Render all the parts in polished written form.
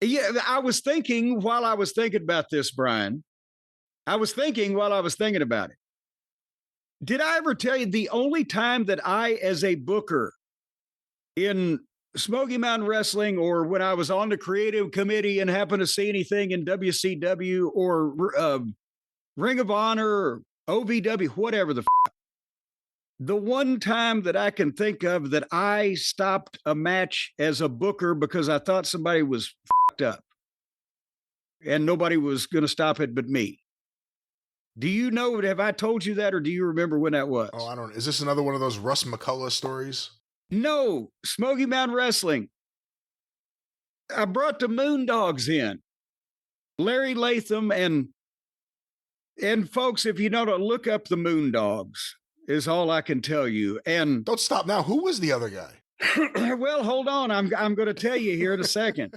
Yeah, I was thinking while I was thinking about this, Brian. I was thinking while I was thinking about it. Did I ever tell you the only time that I, as a booker in Smoky Mountain Wrestling, or when I was on the creative committee and happened to see anything in WCW or Ring of Honor or OVW, whatever the one time that I can think of that I stopped a match as a booker because I thought somebody was fucked up and nobody was going to stop it but me. Do you know, have I told you that, or do you remember when that was? Oh, I don't know. Is this another one of those Russ McCullough stories? No, Smoky Mountain Wrestling. I brought the Moondogs in. Larry Latham and folks, if you know to look up the Moondogs is all I can tell you. And don't stop now. Who was the other guy? Well, hold on. I'm going to tell you here in a second.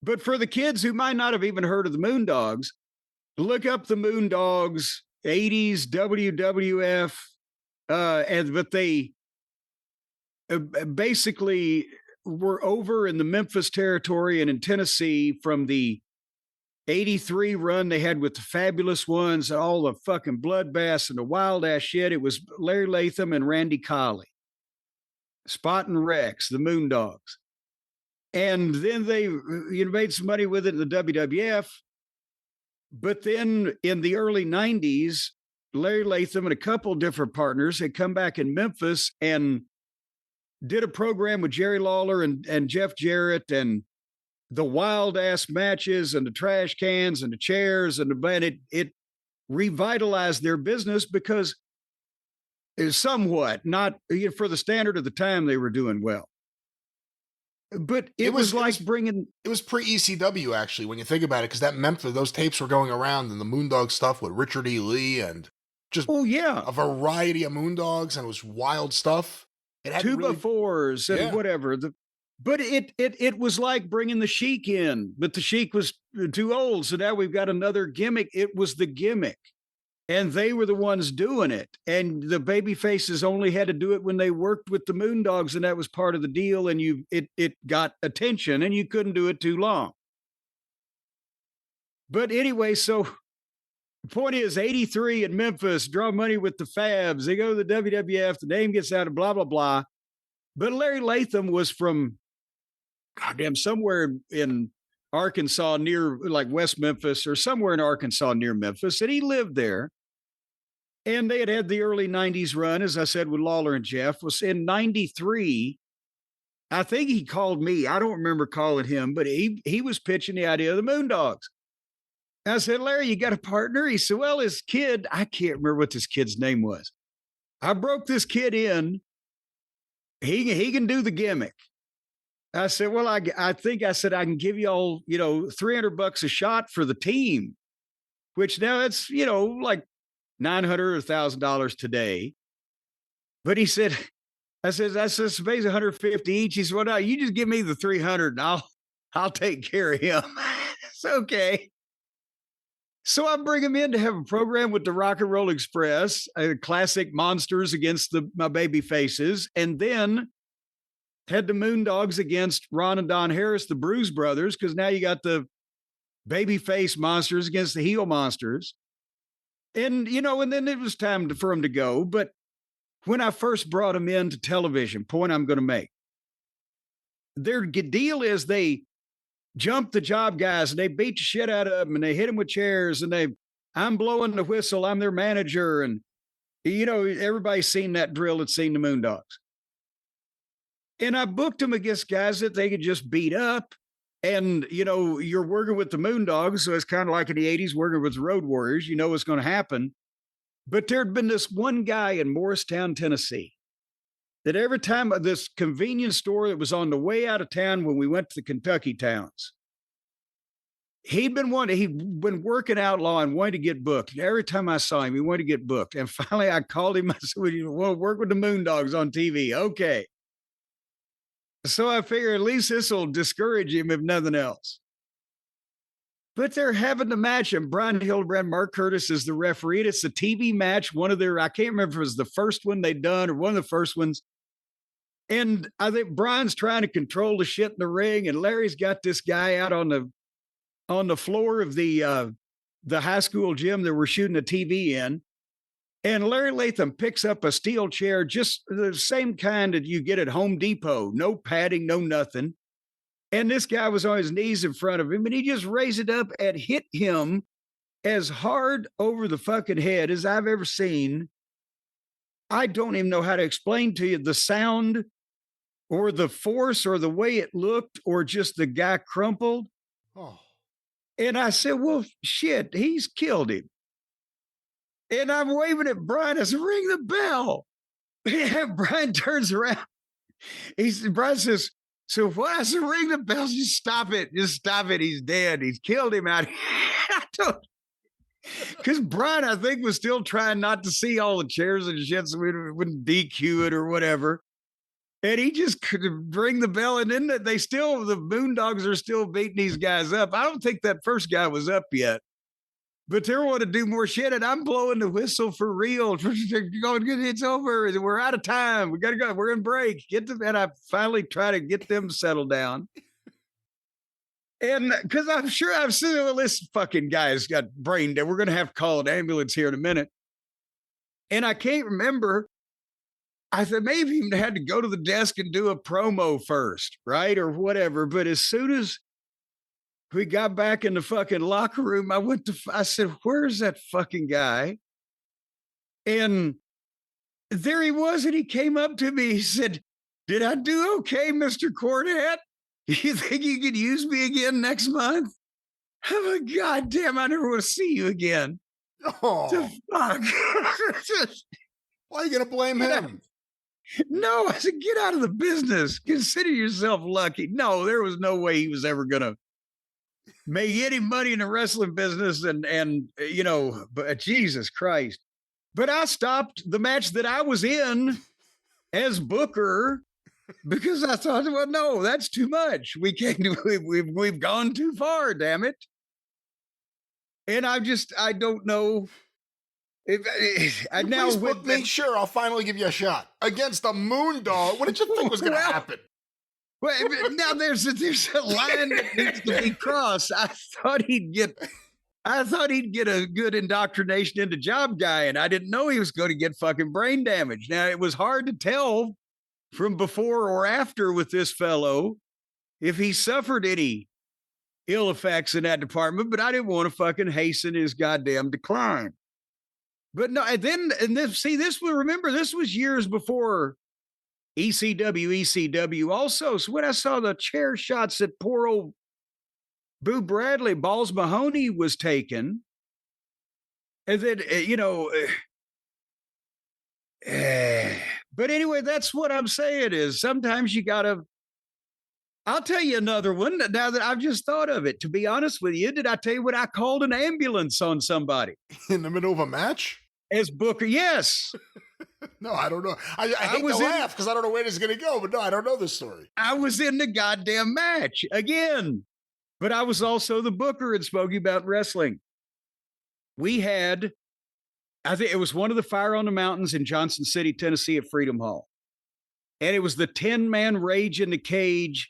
But for the kids who might not have even heard of the Moondogs, look up the Moondogs, 80s WWF, but they basically were over in the Memphis territory and in Tennessee from the 83 run they had with the Fabulous Ones, all the fucking bloodbaths and the wild ass shit. It was Larry Latham and Randy Colley, Spot and Rex, the Moondogs. And then they made some money with it in the WWF. But then in the early 90s, Larry Latham and a couple different partners had come back in Memphis and did a program with Jerry Lawler and Jeff Jarrett and the wild ass matches and the trash cans and the chairs and the band. It revitalized their business because it's somewhat, not for the standard of the time, they were doing well. But it was pre-ECW actually, when you think about it, because that Memphis, those tapes were going around and the Moondog stuff with Richard E. Lee and just a variety of Moondogs, and it was wild stuff. It had Tuba fours and whatever. But it was like bringing the Sheik in, but the Sheik was too old, so now we've got another gimmick. It was the gimmick. And they were the ones doing it. And the baby faces only had to do it when they worked with the Moondogs, and that was part of the deal. And it got attention, and you couldn't do it too long. But anyway, so the point is 83 in Memphis, draw money with the Fabs. They go to the WWF, the name gets out of blah, blah, blah. But Larry Latham was from, goddamn, somewhere in Arkansas near like West Memphis or somewhere in Arkansas near Memphis. And he lived there. And they had the early 90s run, as I said, with Lawler and Jeff. Was in 93. I think he called me. I don't remember calling him, but he was pitching the idea of the Moondogs. I said, Larry, you got a partner? He said, well, his kid, I can't remember what this kid's name was. I broke this kid in. He can do the gimmick. I said, well, I think I said, I can give you all, $300 a shot for the team, which now it's, like $900 or $1,000 today. But he said, I said, it's basically 150 each. He said, well, no, you just give me the 300 and I'll take care of him. It's okay. So I bring him in to have a program with the Rock and Roll Express, classic monsters against my baby faces. And then had the Moondogs against Ron and Don Harris, the Bruise Brothers, because now you got the baby face monsters against the heel monsters. And, and then it was time for them to go. But when I first brought them into television, point I'm going to make, their deal is they jump the job guys and they beat the shit out of them and they hit them with chairs and I'm blowing the whistle. I'm their manager. And, everybody's seen that drill that's seen the Moondogs. And I booked them against guys that they could just beat up. And, you're working with the Moondogs. So it's kind of like in the 80s working with the Road Warriors. You know what's going to happen. But there'd been this one guy in Morristown, Tennessee, that every time this convenience store that was on the way out of town when we went to the Kentucky towns, he'd been working outlaw and wanted to get booked. Every time I saw him, he wanted to get booked. And finally I called him. I said, well, you want to work with the Moondogs on TV? Okay. So I figure at least this will discourage him, if nothing else. But they're having the match, and Brian Hildebrand, Mark Curtis is the referee. It's a TV match. I can't remember if it was the first one they'd done or one of the first ones. And I think Brian's trying to control the shit in the ring, and Larry's got this guy out on the floor of the high school gym that we're shooting a TV in. And Larry Latham picks up a steel chair, just the same kind that you get at Home Depot, no padding, no nothing. And this guy was on his knees in front of him, and he just raised it up and hit him as hard over the fucking head as I've ever seen. I don't even know how to explain to you the sound or the force or the way it looked or just the guy crumpled. Oh. And I said, well, shit, he's killed him. And I'm waving at Brian. I said, ring the bell. And Brian turns around. Brian says, so what? I said, ring the bell. Just stop it. Just stop it. He's dead. He's killed him out here. Because Brian, I think, was still trying not to see all the chairs and shit so we wouldn't DQ it or whatever. And he just could ring the bell. And then the Moondogs are still beating these guys up. I don't think that first guy was up yet. But they want to do more shit, and I'm blowing the whistle for real. It's over. We're out of time. We got to go. We're in break. And I finally try to get them settled down. And because I'm sure I've seen, well, this fucking guy's got brain dead. We're going to have to call an ambulance here in a minute. And I can't remember. I said, maybe even had to go to the desk and do a promo first, right? Or whatever. But as soon as we got back in the fucking locker room, I said, where's that fucking guy? And there he was. And he came up to me. He said, did I do okay, Mr. Cornette? You think you could use me again next month? I'm like, God damn, I never want to see you again. Oh. The fuck? Why are you going to blame him? No, I said, get out of the business. Consider yourself lucky. No, there was no way he was ever going to make any money in the wrestling business and you know, but Jesus Christ. But I stopped the match that I was in as Booker because I thought, well, no, that's too much. We've gone too far, damn it. And I don't know. Now book me, sure, I'll finally give you a shot against the Moondog. What did you think was going to happen? Well, now there's a line that needs to be crossed. I thought he'd get a good indoctrination into job guy, and I didn't know he was going to get fucking brain damage. Now it was hard to tell from before or after with this fellow if he suffered any ill effects in that department, but I didn't want to fucking hasten his goddamn decline. But no, this was years before ECW also. So when I saw the chair shots that poor old Boo Bradley, Balls Mahoney was taken, and then, but anyway, that's what I'm saying is sometimes you got to, I'll tell you another one now that I've just thought of it. To be honest with you, did I tell you when I called an ambulance on somebody? In the middle of a match? As Booker, yes. No, I don't know. I hate to laugh because I don't know where this is going to go, but no, I don't know this story. I was in the goddamn match again, but I was also the Booker in Smoky Mountain Wrestling. We had, I think it was one of the Fire on the Mountains in Johnson City, Tennessee at Freedom Hall. And it was the 10-man Rage in the Cage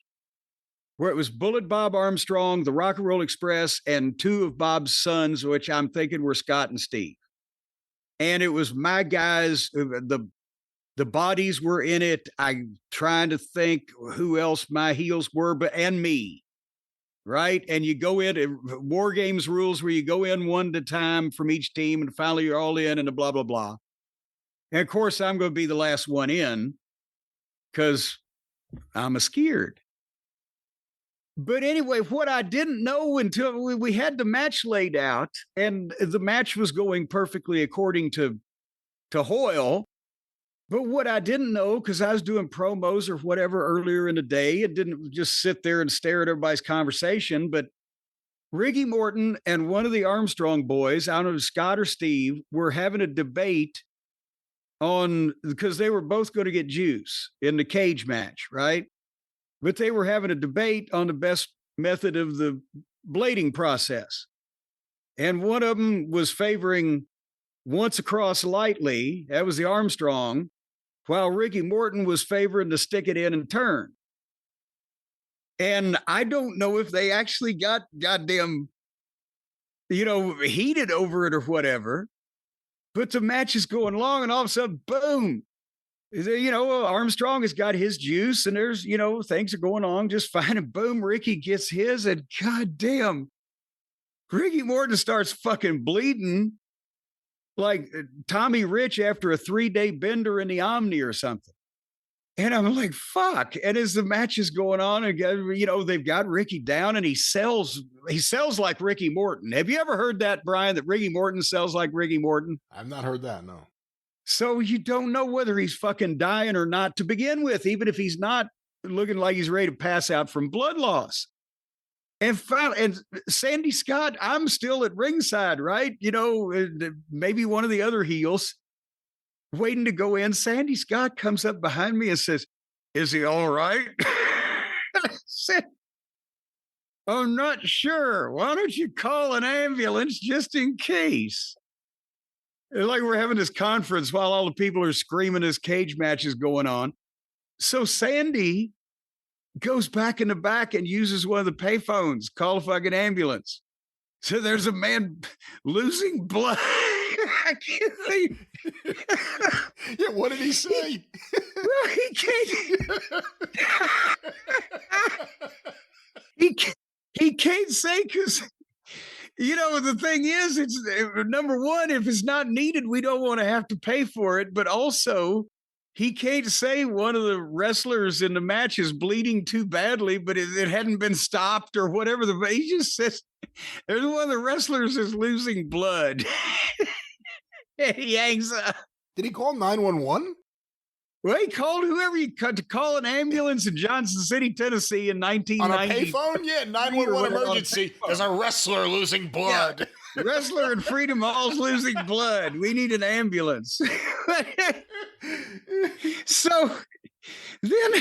where it was Bullet Bob Armstrong, the Rock and Roll Express, and two of Bob's sons, which I'm thinking were Scott and Steve. And it was my guys, the bodies were in it. I'm trying to think who else my heels were, and me, right? And you go in, War Games rules where you go in one at a time from each team, and finally you're all in and the blah, blah, blah. And of course, I'm going to be the last one in because I'm scared. But anyway, what I didn't know until we had the match laid out, and the match was going perfectly according to Hoyle. But what I didn't know, because I was doing promos or whatever earlier in the day and didn't just sit there and stare at everybody's conversation, but Ricky Morton and one of the Armstrong boys, I don't know, Scott or Steve, were having a debate because they were both going to get juice in the cage match, right? But they were having a debate on the best method of the blading process. And one of them was favoring once across lightly. That was the Armstrong. while Ricky Morton was favoring to stick it in and turn. And I don't know if they actually got goddamn, heated over it or whatever, but the match is going along and all of a sudden, boom, Armstrong has got his juice and there's, things are going on just fine. And boom, Ricky gets his and goddamn, Ricky Morton starts fucking bleeding like Tommy Rich after a 3-day bender in the Omni or something. And I'm like, fuck. And as the match is going on, again, they've got Ricky down and he sells like Ricky Morton. Have you ever heard that, Brian, that Ricky Morton sells like Ricky Morton? I've not heard that, no. So you don't know whether he's fucking dying or not to begin with, even if he's not looking like he's ready to pass out from blood loss. And finally, and Sandy Scott, I'm still at ringside, right? Maybe one of the other heels waiting to go in. Sandy Scott comes up behind me and says, "Is he all right?" I said, "I'm not sure. Why don't you call an ambulance just in case?" It's like we're having this conference while all the people are screaming as cage match is going on. So Sandy goes back in the back and uses one of the payphones, call a fucking ambulance. So there's a man losing blood. I can't think. Yeah, what did he say? Well, he can't say because the thing is, it's number one, if it's not needed, we don't want to have to pay for it. But also, he can't say one of the wrestlers in the match is bleeding too badly, but it hadn't been stopped or whatever. He just says there's one of the wrestlers is losing blood. And he hangs up. Did he call 911? Well, he called whoever he could to call an ambulance in Johnson City, Tennessee in 1990. On a payphone? Yeah, 911 emergency. There's a wrestler losing blood. Yeah. Wrestler in Freedom Hall's losing blood. We need an ambulance. So then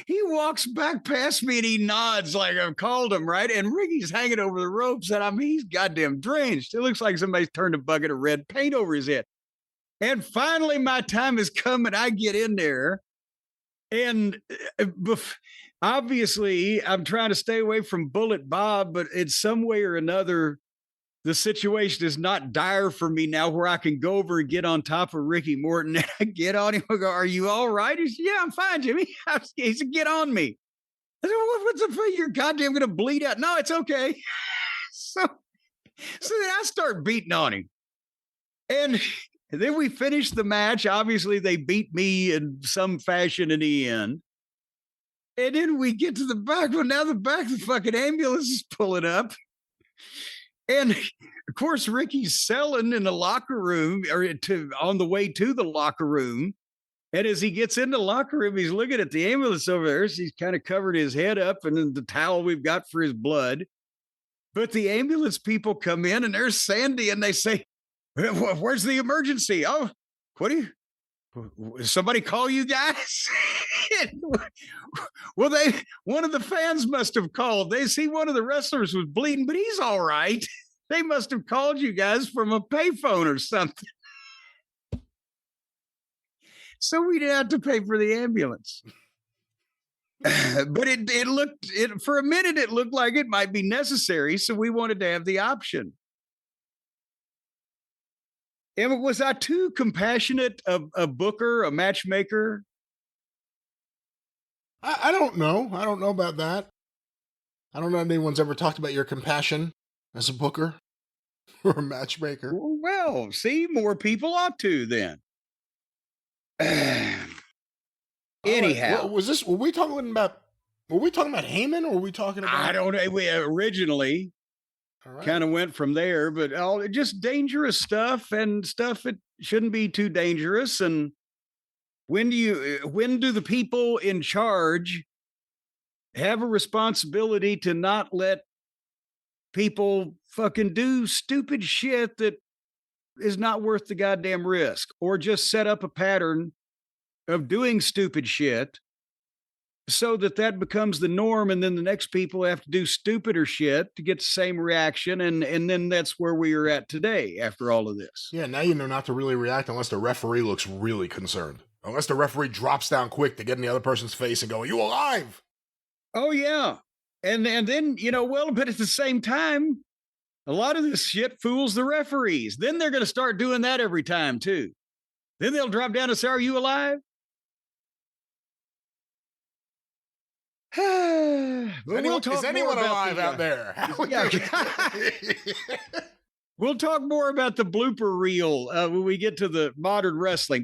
he walks back past me and he nods like I've called him, right? And Ricky's hanging over the ropes and he's goddamn drenched. It looks like somebody's turned a bucket of red paint over his head. And finally, my time has come and I get in there. And obviously, I'm trying to stay away from Bullet Bob, but in some way or another, the situation is not dire for me now where I can go over and get on top of Ricky Morton. And I get on him. I go, "Are you all right?" He said, "Yeah, I'm fine, Jimmy." He said, "Get on me." I said, "Well, what's the thing? You're goddamn going to bleed out." "No, it's okay." So then I start beating on him. And then we finish the match. Obviously, they beat me in some fashion in the end. And then we get to the back. Well, now the back of the fucking ambulance is pulling up. And of course, Ricky's selling in the locker room or on the way to the locker room. And as he gets in the locker room, he's looking at the ambulance over there. So he's kind of covered his head up and then the towel we've got for his blood. But the ambulance people come in and there's Sandy and they say, "Where's the emergency?" "Oh, what do you, somebody call you guys?" Well, one of the fans must have called. They see one of the wrestlers was bleeding, but he's all right. They must have called you guys from a payphone or something. So we didn't have to pay for the ambulance. But it looked for a minute, it looked like it might be necessary. So we wanted to have the option. And was I too compassionate a booker, a matchmaker? I don't know. I don't know about that. I don't know if anyone's ever talked about your compassion as a booker or a matchmaker. Well, see, more people ought to then. Anyhow, right. Were we talking about Heyman or were we talking about? I don't know. We originally kind of went from there, but just dangerous stuff and stuff that shouldn't be too dangerous. And when do the people in charge have a responsibility to not let people fucking do stupid shit that is not worth the goddamn risk, or just set up a pattern of doing stupid shit so that becomes the norm, and then the next people have to do stupider shit to get the same reaction, and then that's where we are at today after all of this. Yeah, now you know not to really react unless the referee looks really concerned Unless the referee drops down quick to get in the other person's face and go, "Are you alive?" Oh, yeah. And then, but at the same time, a lot of this shit fools the referees. Then they're going to start doing that every time, too. Then they'll drop down and say, "Are you alive?" Is anyone alive out there? We'll talk more about the blooper reel when we get to the modern wrestling.